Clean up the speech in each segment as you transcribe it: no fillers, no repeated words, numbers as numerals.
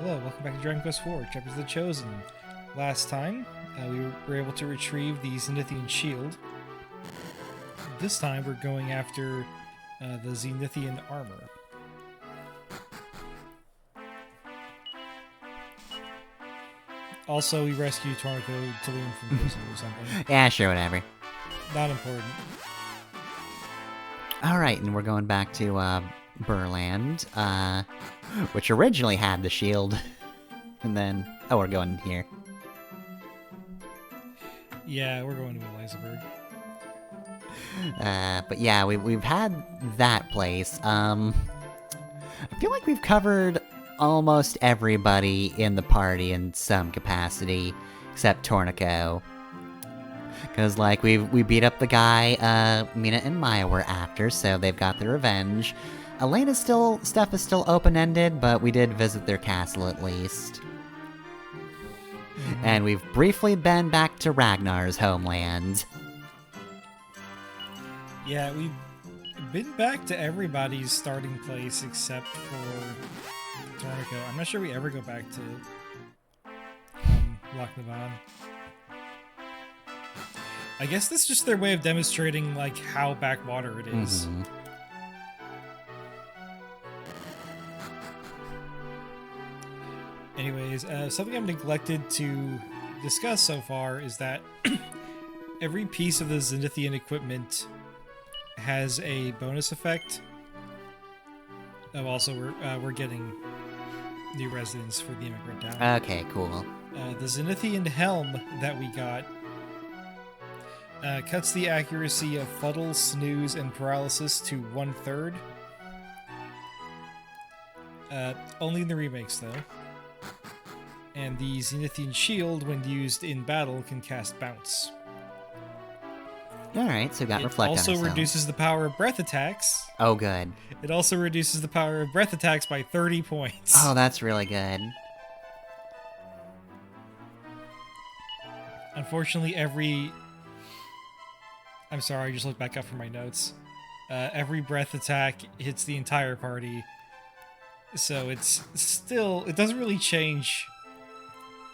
Hello, welcome back to Dragon Quest IV, Chapters of the Chosen. Last time, we were able to retrieve the Zenithian shield. This time, we're going after the Zenithian armor. Also, we rescued Tornako Taloon from prison or something. Yeah, sure, whatever. Not important. Alright, and we're going back to, Burland, which originally had the shield. And then, oh, we're going here. Yeah, we're going to Elizaberg. But yeah, we've had that place. I feel like we've covered almost everybody in the party in some capacity, except Tornako. Cause, like, we beat up the guy, Mina and Maya were after, so they've got their revenge. Elena's stuff is still open-ended, but we did visit their castle at least. And we've briefly been back to Ragnar's homeland. Yeah, we've been back to everybody's starting place except for Tornako. I'm not sure we ever go back to Loch Navan. I guess that's just their way of demonstrating, like, how backwater it is. Mm-hmm. Anyways, something I've neglected to discuss so far is that every piece of the Zenithian equipment has a bonus effect. Oh, also, we're getting new residents for the immigrant town. Okay, cool. The Zenithian helm that we got cuts the accuracy of fuddle, snooze, and paralysis to 1/3. Only in the remakes, though. And the Zenithian shield, when used in battle, can cast bounce. Alright, so got reflect on It also ourselves. reduces the power of breath attacks. Oh, good. It also reduces the power of breath attacks by 30 points. Oh, that's really good. Unfortunately, I'm sorry, I just looked back up from my notes. Every breath attack hits the entire party. So it doesn't really change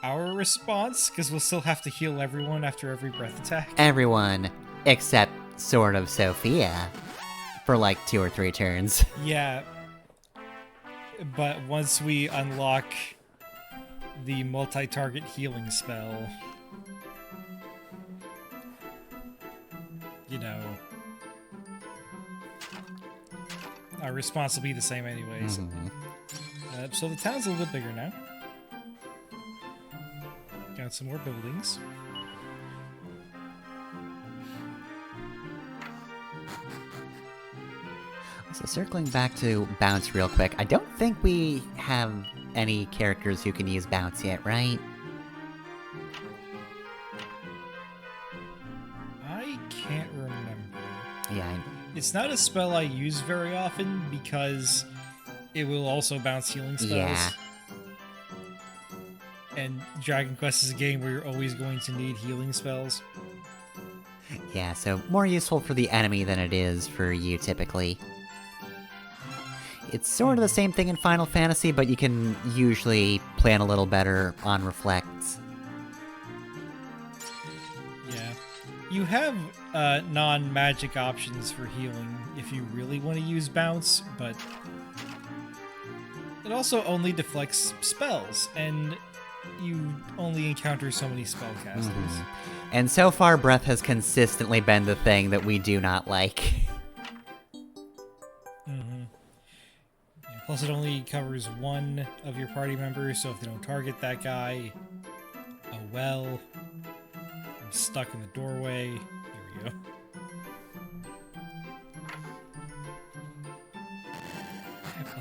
our response, because we'll still have to heal everyone after every breath attack. Everyone, except sort of Sophia, for like 2 or 3 turns. Yeah, but once we unlock the multi-target healing spell, you know, our response will be the same anyways. Mm-hmm. So the town's a little bit bigger now. Got some more buildings. So circling back to bounce real quick, I don't think we have any characters who can use bounce yet, right? I can't remember. Yeah, It's not a spell I use very often because it will also bounce healing spells. Yeah. And Dragon Quest is a game where you're always going to need healing spells. yeah, so more useful for the enemy than it is for you, typically. It's sort of the same thing in Final Fantasy, but you can usually plan a little better on reflects. Yeah. You have non-magic options for healing if you really want to use bounce, but it also only deflects spells, and you only encounter so many spellcasters. And so far, breath has consistently been the thing that we do not like. Yeah, plus, it only covers one of your party members, so if they don't target that guy, oh well. I'm stuck in the doorway. There we go.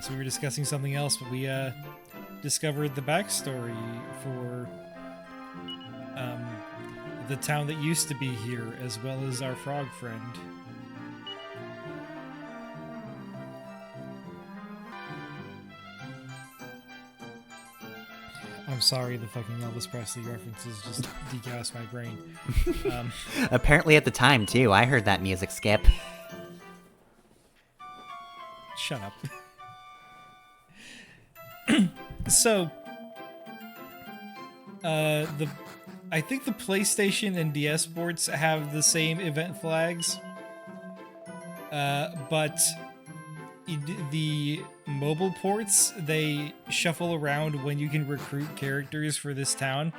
So we were discussing something else, but we discovered the backstory for the town that used to be here, as well as our frog friend. I'm sorry, the fucking Elvis Presley references just degassed my brain. Apparently at the time, too, I heard that music skip. Shut up. So, I think the PlayStation and DS ports have the same event flags, but the mobile ports, they shuffle around when you can recruit characters for this town.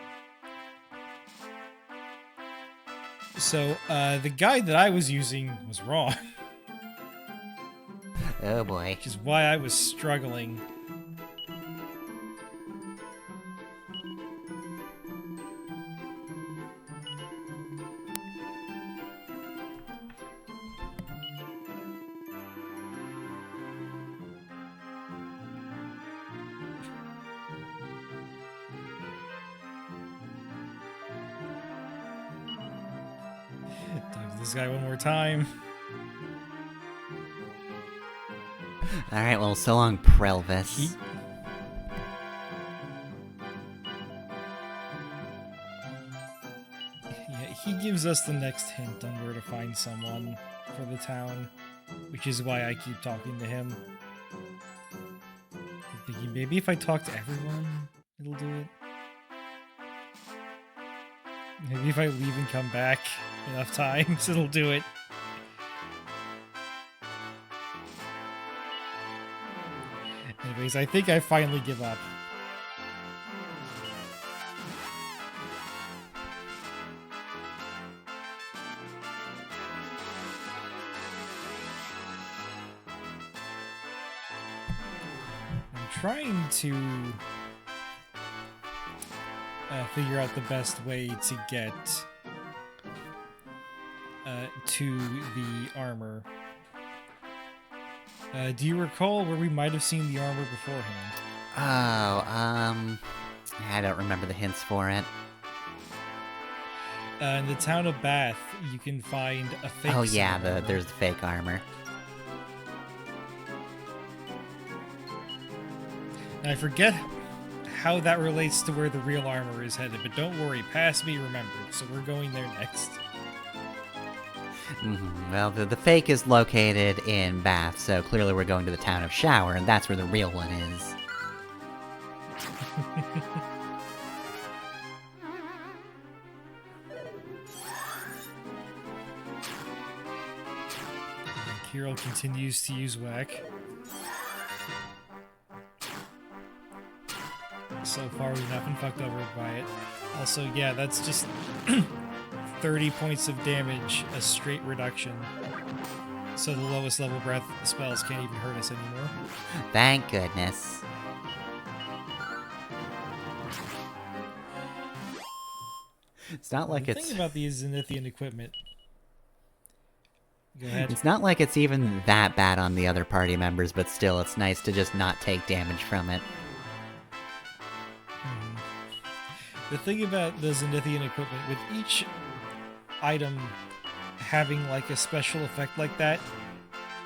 So the guide that I was using was wrong. Oh boy. Which is why I was struggling. Talk to this guy one more time. Alright, well, so long, Prelvis. He gives us the next hint on where to find someone for the town, which is why I keep talking to him. I'm thinking maybe if I talk to everyone, it'll do it. Maybe if I leave and come back enough times, it'll do it. Anyways, I think I finally give up. I'm trying to figure out the best way to get to the armor. Do you recall where we might have seen the armor beforehand? Oh, I don't remember the hints for it. In the town of Bath, you can find a fake. Oh yeah, armor. there's the fake armor. And I forget how that relates to where the real armor is headed, but don't worry, past me remembered, so we're going there next. Well, the fake is located in Bath, so clearly we're going to the town of Shower, and that's where the real one is. Kirill continues to use whack. So far, we've not been fucked over by it. Also, yeah, that's just 30 points of damage, a straight reduction. So the lowest level breath spells can't even hurt us anymore. Thank goodness. It's not like The it's... thing about these Zenithian equipment... Go ahead. It's not like it's even that bad on the other party members, but still, it's nice to just not take damage from it. The thing about the Zenithian equipment, with each item having like a special effect like that,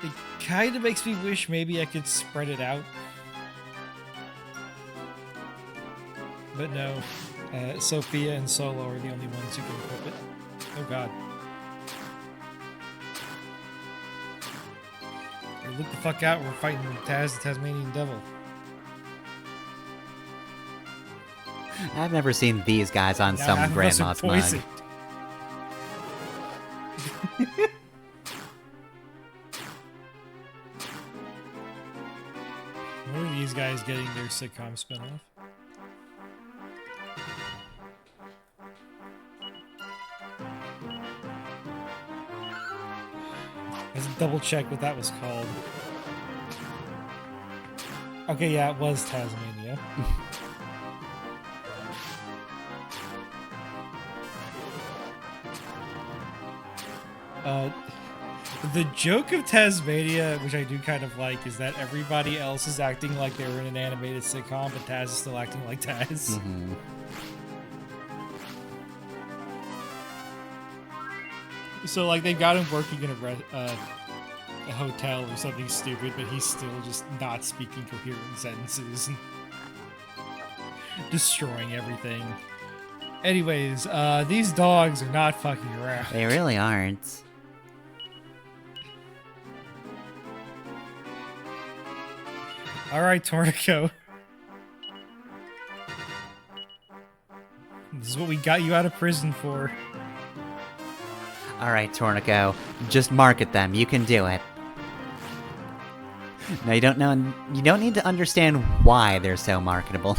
it kind of makes me wish maybe I could spread it out. But no, Sophia and Solo are the only ones who can equip it. Oh god. Hey, look the fuck out, we're fighting Taz, the Tasmanian Devil. I've never seen these guys on Now some half of us are grandma's mug. poisoned. When are these guys getting their sitcom spinoff? Let's double check what that was called. Okay, yeah, it was Tasmania. The joke of Tasmania, which I do kind of like, is that everybody else is acting like they were in an animated sitcom, but Taz is still acting like Taz. So, like, they've got him working in a hotel or something stupid, but he's still just not speaking coherent sentences and destroying everything. Anyways, these dogs are not fucking around. They really aren't. Alright, Tornico. This is what we got you out of prison for. Alright, Tornico, just market them. You can do it. No, you don't need to understand why they're so marketable.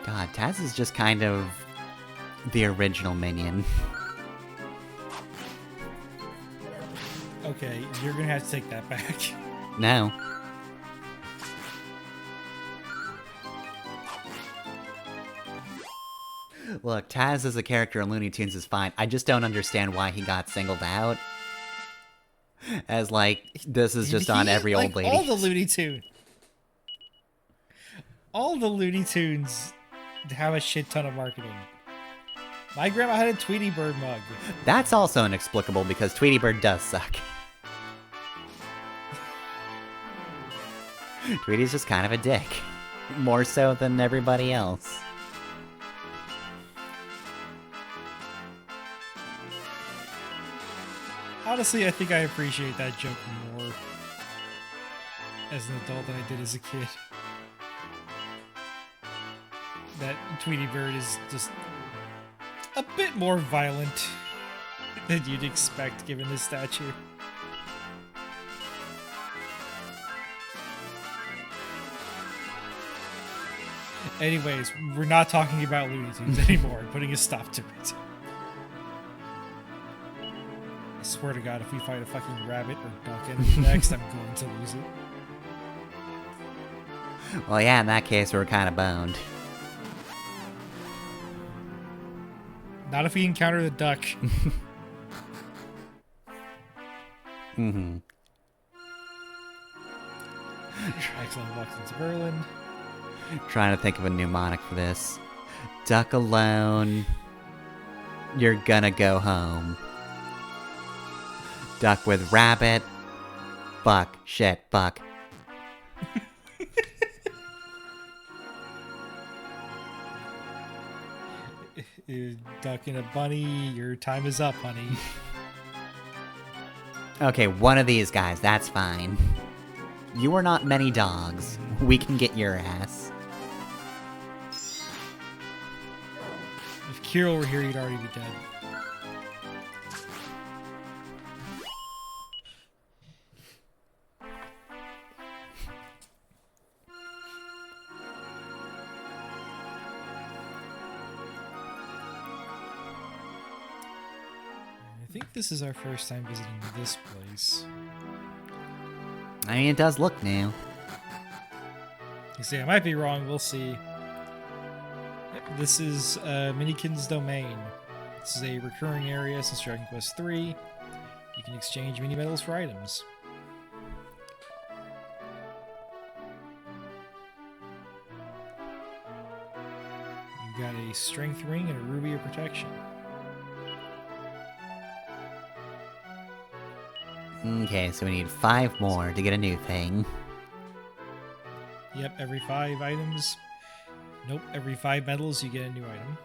God, Taz is just kind of the original minion. Okay, you're gonna have to take that back. No. Look, Taz as a character in Looney Tunes is fine. I just don't understand why he got singled out. As, like, this is just on every old lady. All the Looney Tunes have a shit ton of marketing. My grandma had a Tweety Bird mug. That's also inexplicable because Tweety Bird does suck. Tweety's just kind of a dick. More so than everybody else. Honestly, I think I appreciate that joke more as an adult than I did as a kid. That Tweety Bird is just a bit more violent than you'd expect given his stature. Anyways, we're not talking about Looney Tunes anymore. I'm putting a stop to it. I swear to God, if we fight a fucking rabbit or duck enemy next, I'm going to lose it. Well, yeah, in that case, we're kind of boned. Not if we encounter the duck. Mm-hmm. Excellent. Walks into Berlin. Trying to think of a mnemonic for this. Duck alone. You're gonna go home. Duck with rabbit. Buck. Shit. Buck. Duck and a bunny. Your time is up, honey. Okay, one of these guys. That's fine. You are not many dogs. We can get your ass. If Kirill were here, he'd already be dead. I think this is our first time visiting this place. I mean, it does look new. You see, I might be wrong. We'll see. This is Minikin's Domain. This is a recurring area since Dragon Quest III. You can exchange mini medals for items. You got a strength ring and a ruby of protection. Okay, so we need 5 more to get a new thing. Yep, every 5 items. Nope, every 5 medals you get a new item.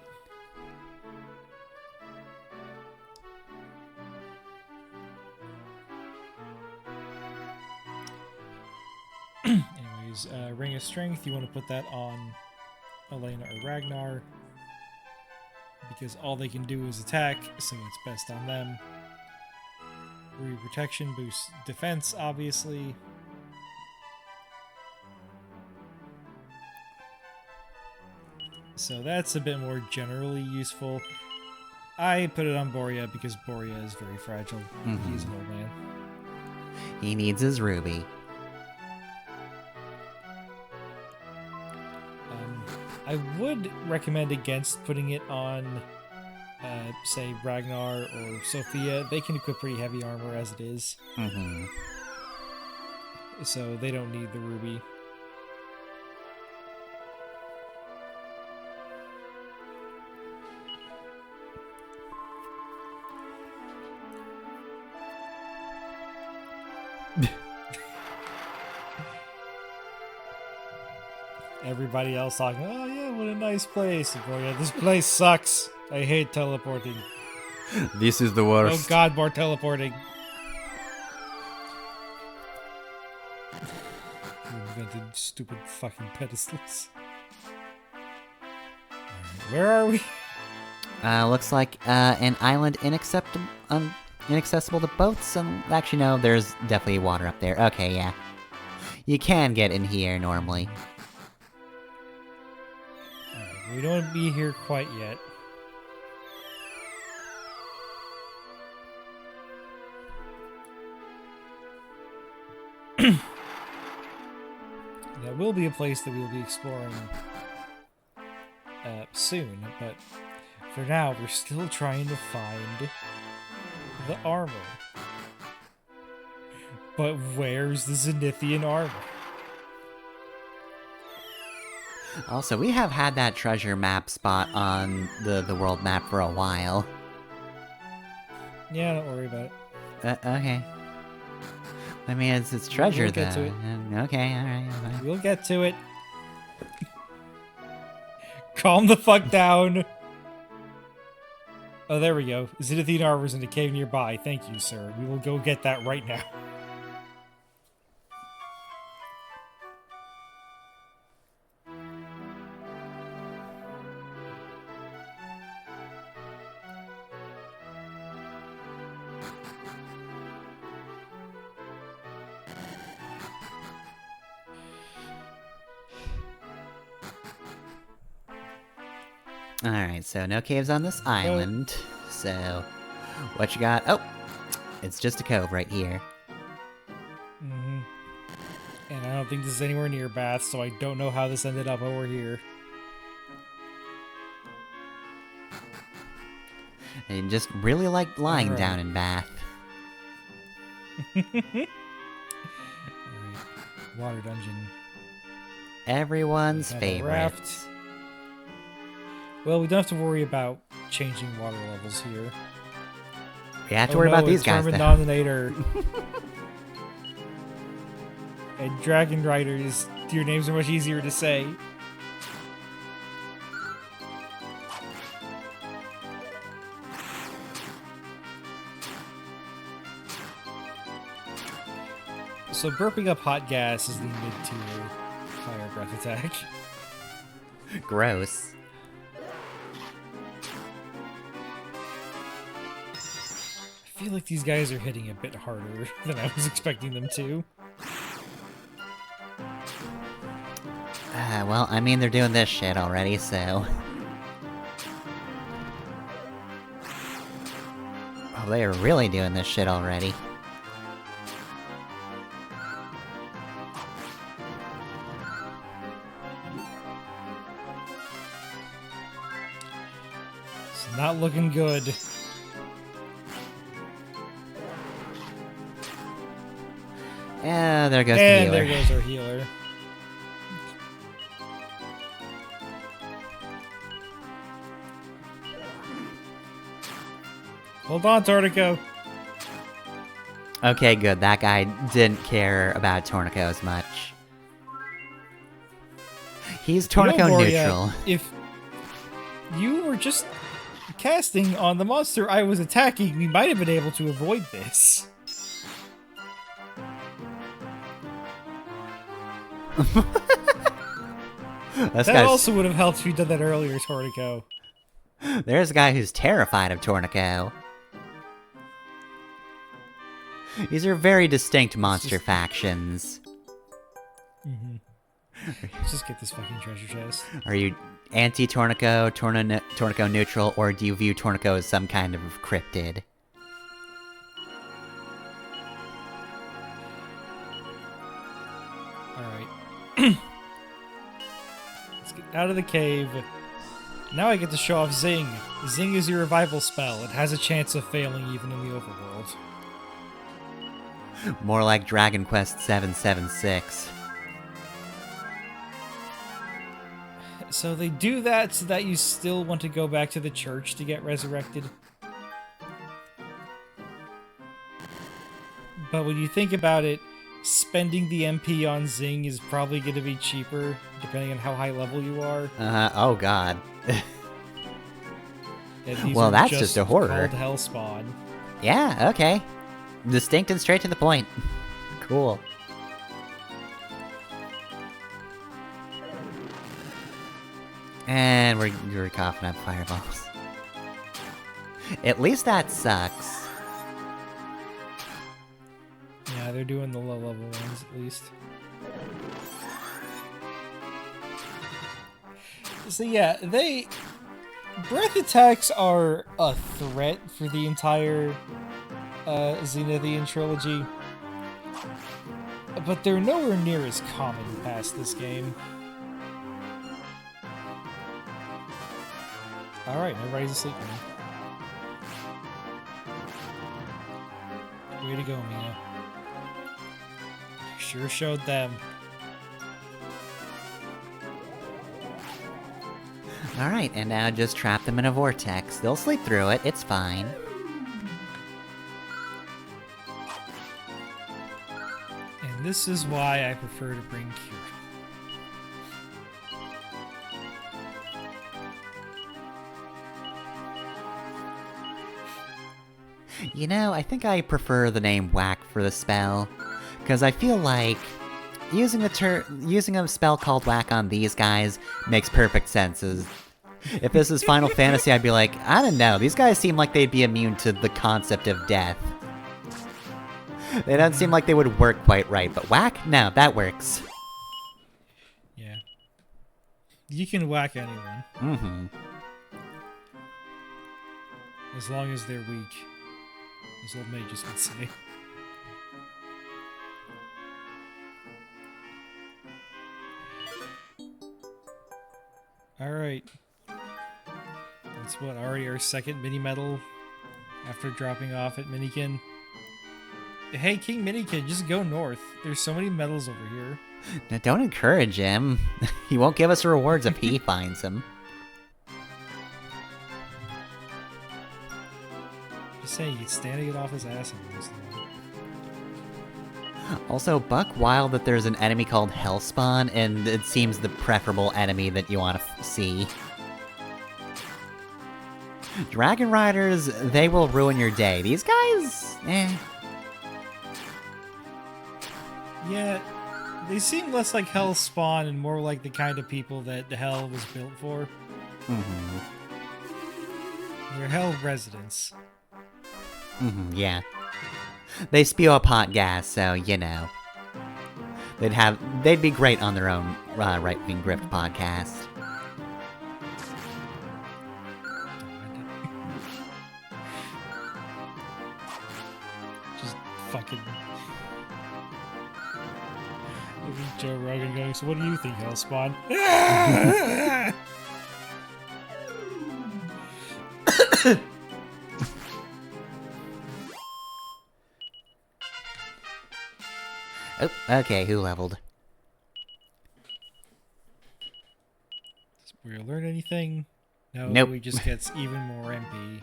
Anyways, Ring of Strength, you want to put that on Elena or Ragnar. Because all they can do is attack, so it's best on them. Ruby Protection boosts defense, obviously. So that's a bit more generally useful. I put it on Borea because Borea is very fragile. Mm-hmm. He's an old man. He needs his ruby. I would recommend against putting it on, say, Ragnar or Sophia. They can equip pretty heavy armor as it is. Mm-hmm. So they don't need the ruby. Everybody else talking, oh yeah, what a nice place. And boy, yeah, this place sucks. I hate teleporting. This is the Oh worst. god, more teleporting. invented stupid fucking pedestals. Alright, where are we? Looks like an island inaccessible to boats. And actually, no, there's definitely water up there. Okay, yeah. You can get in here normally. Alright, we don't want to be here quite yet. That will be a place that we'll be exploring soon, but for now, we're still trying to find the armor. But where's the Zenithian armor? Also, we have had that treasure map spot on the world map for a while. Yeah, don't worry about it. Okay. I mean, it's treasure, We'll though. get to it. Okay, alright, fine. We'll get to it. Calm the fuck down. Oh, there we go. Zenithian armor's in a cave nearby. Thank you, sir. We will go get that right now. Alright, so no caves on this island. So, what you got? Oh! It's just a cove right here. Mm-hmm. And I don't think this is anywhere near Bath, so I don't know how this ended up over here. And just really like lying Alright. down in Bath. Alright. Water dungeon. Everyone's We have a favorite. raft. Well, we don't have to worry about changing water levels here. We have to worry about these guys, Term though. denominator. And Dragon Riders, your names are much easier to say. So burping up hot gas is the mid-tier fire breath attack. Gross. I feel like these guys are hitting a bit harder than I was expecting them to. Well, I mean, they're doing this shit already, so... Oh, they are really doing this shit already. It's not looking good. Yeah, there goes the And healer. there goes our healer. Hold on, Tortico. Okay, good. That guy didn't care about Tornico as much. He's Tornico Moria, neutral. If you were just casting on the monster I was attacking, we might have been able to avoid this. This That guy's- also would have helped if you did that earlier, Tortico. There's a guy who's terrified of Tornico. These are very distinct monster just- factions. Let's just get this fucking treasure chest. Are you anti-Tornico, Tornico neutral, or do you view Tornico as some kind of cryptid? Alright. Let's get out of the cave. Now I get to show off Zing. Zing is your revival spell. It has a chance of failing even in the overworld. More like Dragon Quest 776. So they do that so that you still want to go back to the church to get resurrected. But when you think about it, spending the MP on Zing is probably going to be cheaper, depending on how high level you are. Oh god. And these Well, are that's just a horror. Called Hellspawn. Yeah, okay. Distinct and straight to the point. Cool. And we're coughing up fireballs. At least that sucks. Yeah, they're doing the low-level ones, at least. So yeah, breath attacks are a threat for the entire Zenithian trilogy, but they're nowhere near as common past this game. Alright, everybody's asleep now. Way to go, Mina. Sure showed them. Alright, and now just trap them in a vortex. They'll sleep through it, it's fine. And this is why I prefer to bring Cure. You know, I think I prefer the name Whack for the spell, because I feel like using a spell called Whack on these guys makes perfect sense. If this is Final Fantasy, I'd be like, I don't know, these guys seem like they'd be immune to the concept of death. They don't seem like they would work quite right, but Whack? No, that works. Yeah. You can whack anyone. Mm-hmm. As long as they're weak. As old mages would say. Alright. That's what, already our second mini-medal after dropping off at Minikin. Hey, King Minikin, just go north. There's so many medals over here. Now, don't encourage him. He won't give us rewards if he finds them. Just saying, he's standing it off his ass. Also, buck wild that there's an enemy called Hellspawn, and it seems the preferable enemy that you want to see. Dragon Riders, they will ruin your day. These guys, eh. Yeah, they seem less like Hell Spawn and more like the kind of people that the Hell was built for. Mm-hmm. They're Hell residents. Mm-hmm, yeah. They spew up hot gas, so, you know. They'd be great on their own right-wing grift podcast. Just fucking... Look at Joe Rogan going, so what do you think, Hellspawn? Oh, okay, who leveled? Did we learn anything? No, Nope. he just gets even more MP.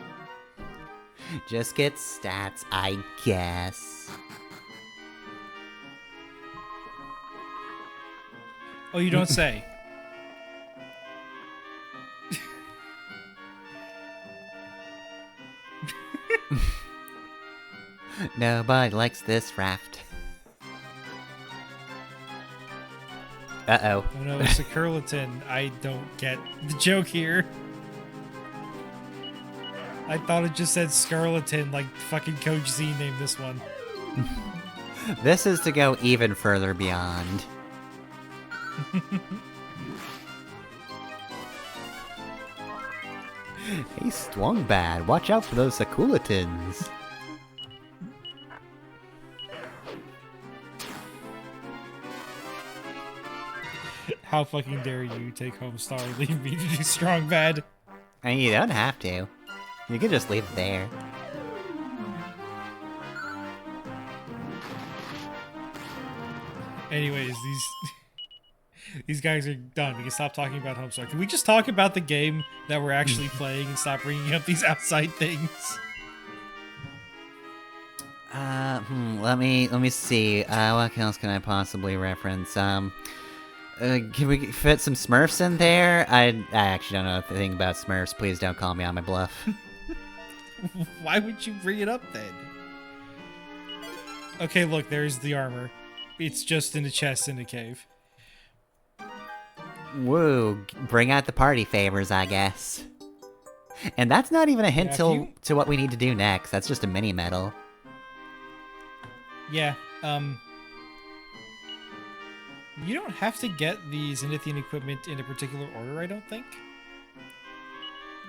Just get stats, I guess. Oh, you don't say. Nobody likes this raft. Uh-oh. Oh no, it's a Curliton. I don't get the joke here. I thought it just said Scarleton, like fucking Coach Z named this one. This is to go even further beyond. Hey, Stwongbad, watch out for those Sakulatins. How fucking dare you take Homestar and leave me to do Strong Bad? And you don't have to. You can just leave it there. Anyways, these guys are done. We can stop talking about Homestar. Can we just talk about the game that we're actually playing and stop bringing up these outside things? Let me see. What else can I possibly reference? Can we fit some Smurfs in there? I actually don't know anything about Smurfs. Please don't call me on my bluff. Why would you bring it up then? Okay, look, there's the armor. It's just in the chest in the cave. Woo, bring out the party favors, I guess. And that's not even a hint to what we need to do next. That's just a mini medal. Yeah, you don't have to get the Zenithian equipment in a particular order, I don't think.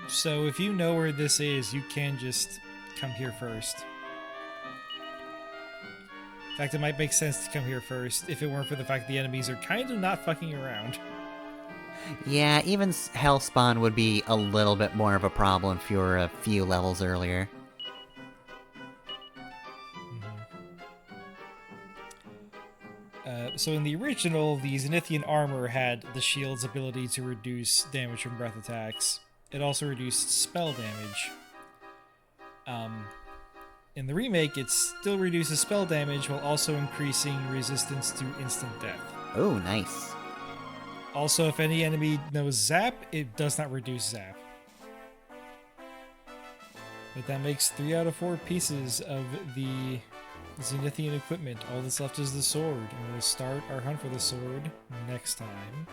So if you know where this is, you can just come here first. In fact, it might make sense to come here first if it weren't for the fact the enemies are kind of not fucking around. Yeah, even Hellspawn would be a little bit more of a problem if you were a few levels earlier. So in the original, the Zenithian armor had the shield's ability to reduce damage from breath attacks. It also reduced spell damage. In the remake, it still reduces spell damage while also increasing resistance to instant death. Oh, nice. Also, if any enemy knows Zap, it does not reduce Zap. But that makes 3 out of 4 pieces of the Zenithian equipment. All that's left is the sword, and we'll start our hunt for the sword next time.